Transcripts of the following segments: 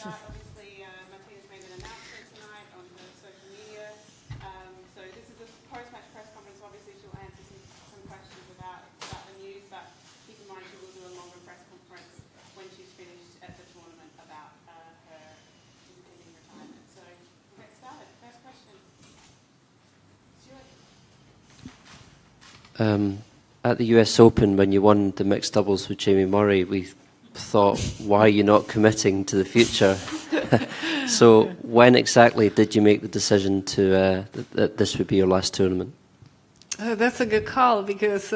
start, obviously, Martina's made an announcement tonight on her social media. So this is a post-match press conference. Obviously, she'll answer some questions about the news, but keep in mind she will do a longer press conference when she's finished at the tournament about her impending retirement. So we'll get started. First question. Stuart. At the US Open, when you won the mixed doubles with Jamie Murray, we thought, why are you not committing to the future? So when exactly did you make the decision to that this would be your last tournament? That's a good call because,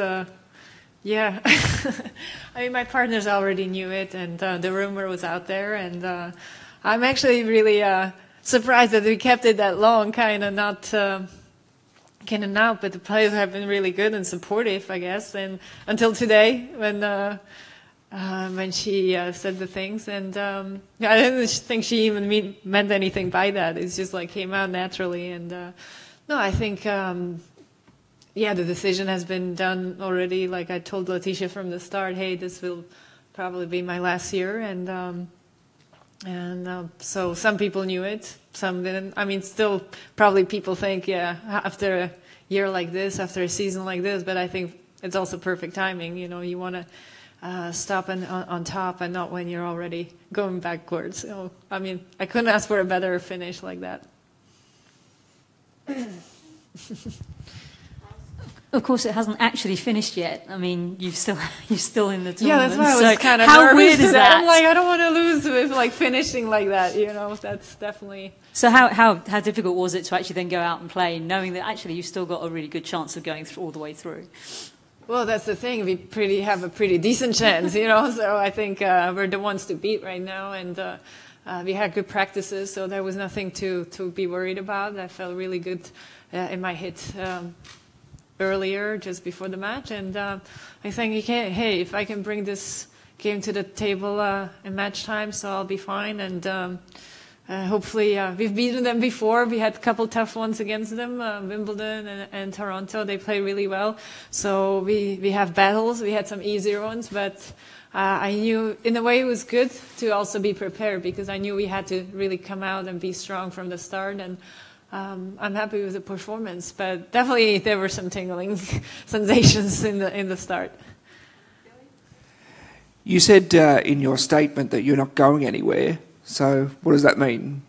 yeah, I mean, my partners already knew it, and the rumor was out there, and I'm actually really surprised that we kept it that long, kind of not in and out, but the players have been really good and supportive, I guess, and until today when she said the things, and I didn't think she even meant anything by that. It's just like came out naturally, and no, I think yeah, the decision has been done already. Like I told Letitia from the start, hey, this will probably be my last year, and so some people knew it, some didn't. I mean, still probably people think, yeah, after a year like this, after a season like this, but I think it's also perfect timing. You know, you want to stop on top and not when you're already going backwards. So, I mean, I couldn't ask for a better finish like that. Of course, it hasn't actually finished yet. I mean, you're still in the tournament. Yeah, that's why I was kind of how nervous. Weird is that? I'm like, I don't want to lose with like finishing like that. You know, that's definitely. So how difficult was it to actually then go out and play, knowing that actually you've still got a really good chance of going all the way through? Well, that's the thing. We have a pretty decent chance, you know. So I think we're the ones to beat right now, and we had good practices, so there was nothing to be worried about. I felt really good in my hit. Earlier, just before the match, and I think hey, if I can bring this game to the table in match time, so I'll be fine. And hopefully, we've beaten them before. We had a couple tough ones against them, Wimbledon and Toronto. They play really well, so we have battles. We had some easier ones, but I knew in a way it was good to also be prepared because I knew we had to really come out and be strong from the start. And I'm happy with the performance, but definitely there were some tingling sensations in the start. You said in your statement that you're not going anywhere. So what does that mean?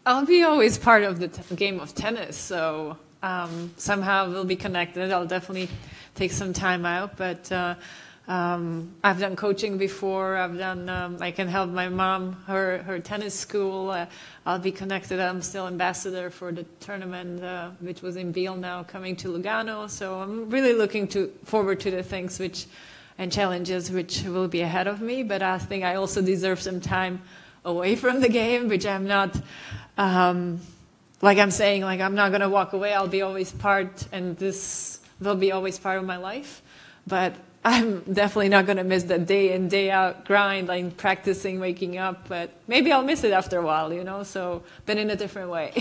I'll be always part of the game of tennis, so somehow we'll be connected. I'll definitely take some time out, but I've done coaching before. I've done. I can help my mom her tennis school. I'll be connected. I'm still ambassador for the tournament, which was in Biel now, coming to Lugano. So I'm really looking forward to the things and challenges which will be ahead of me. But I think I also deserve some time away from the game, which I'm not. Like I'm saying, like I'm not going to walk away. I'll be always part, and this will be always part of my life. But I'm definitely not going to miss that day in, day out grind, like practicing, waking up. But maybe I'll miss it after a while, you know, so, but in a different way.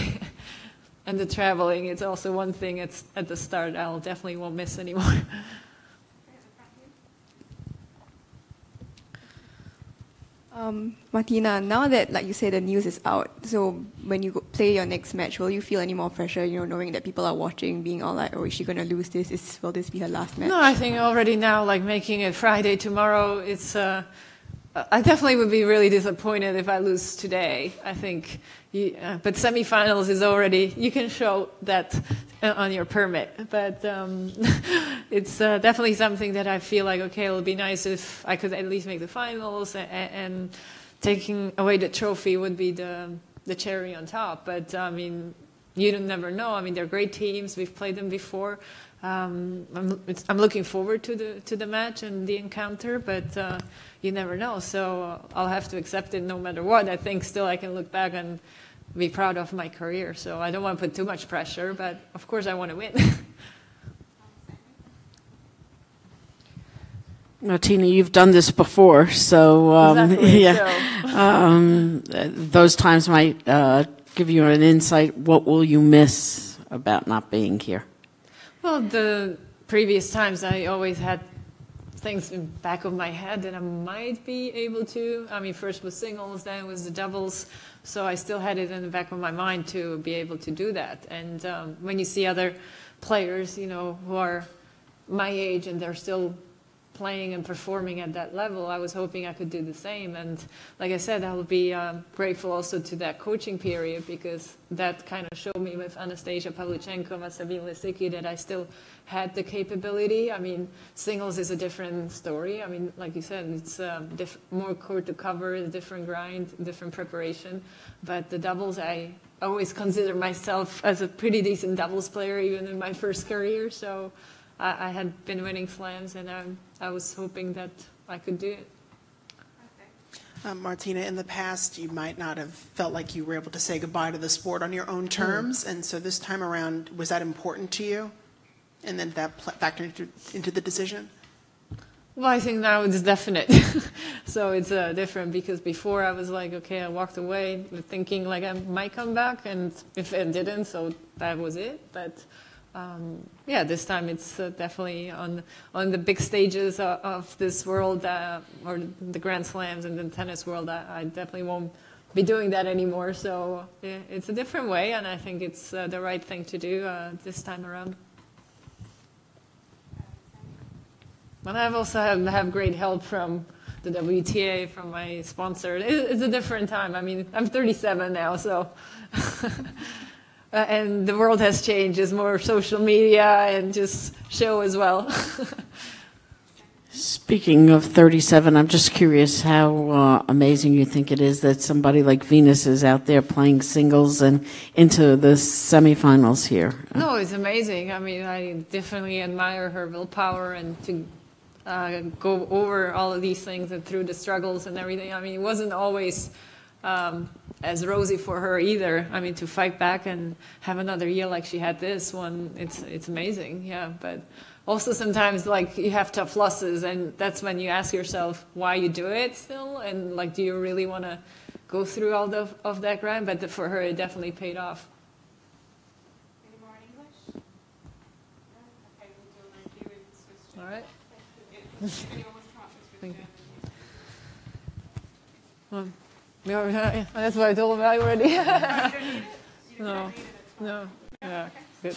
And the traveling, it's also one thing at the start I'll definitely won't miss anymore. Martina, now that, like you say, the news is out, so when you play your next match, will you feel any more pressure, you know, knowing that people are watching, being all like, oh, is she going to lose this? Will this be her last match? No, I think already now, like making it Friday tomorrow, it's, I definitely would be really disappointed if I lose today. I think, but semifinals is already, you can show that on your permit. But it's definitely something that I feel like, okay, it would be nice if I could at least make the finals, and taking away the trophy would be the cherry on top. But I mean, you never know. I mean, they're great teams. We've played them before. I'm looking forward to the match and the encounter, but you never know. So I'll have to accept it no matter what. I think still I can look back and be proud of my career. So I don't want to put too much pressure, but of course I want to win. Martina, you've done this before, so exactly, yeah. Those times might give you an insight. What will you miss about not being here? Well, the previous times I always had things in the back of my head that I might be able to. I mean, first was singles, then was the doubles. So I still had it in the back of my mind to be able to do that. And when you see other players, who are my age and they're still playing and performing at that level, I was hoping I could do the same. And like I said, I will be grateful also to that coaching period, because that kind of showed me with Anastasia Pavlyuchenko and Sabine Lisicki that I still had the capability. I mean, singles is a different story. I mean, like you said, it's more court to cover, a different grind, different preparation. But the doubles, I always consider myself as a pretty decent doubles player, even in my first career. So I had been winning slams, and I was hoping that I could do it. Martina, in the past, you might not have felt like you were able to say goodbye to the sport on your own terms, and so this time around, was that important to you? And then that factored into the decision? Well, I think now it's definite. So it's different, because before I was like, okay, I walked away thinking like I might come back, and if it didn't, so that was it. But yeah, this time it's definitely on the big stages of this world, or the Grand Slams and the tennis world. I definitely won't be doing that anymore. So yeah, it's a different way, and I think it's the right thing to do this time around. But I've also have great help from the WTA, from my sponsor. It's a different time. I mean, I'm 37 now, so and the world has changed. There's more social media and just show as well. Speaking of 37, I'm just curious how amazing you think it is that somebody like Venus is out there playing singles and into the semifinals here. No, it's amazing. I mean, I definitely admire her willpower and to go over all of these things and through the struggles and everything. I mean, it wasn't always as rosy for her either. I mean, to fight back and have another year like she had this one, it's amazing, yeah. But also sometimes, like, you have tough losses, and that's when you ask yourself why you do it still, and, like, do you really want to go through all of that grind? But for her, it definitely paid off. Any more in English? No? Okay, we'll do a review in Swiss. All right. If anyone wants to come up with Swiss German. Yeah, that's what I told him already. You don't need it? You don't No, need it, it's fine. no, yeah, good.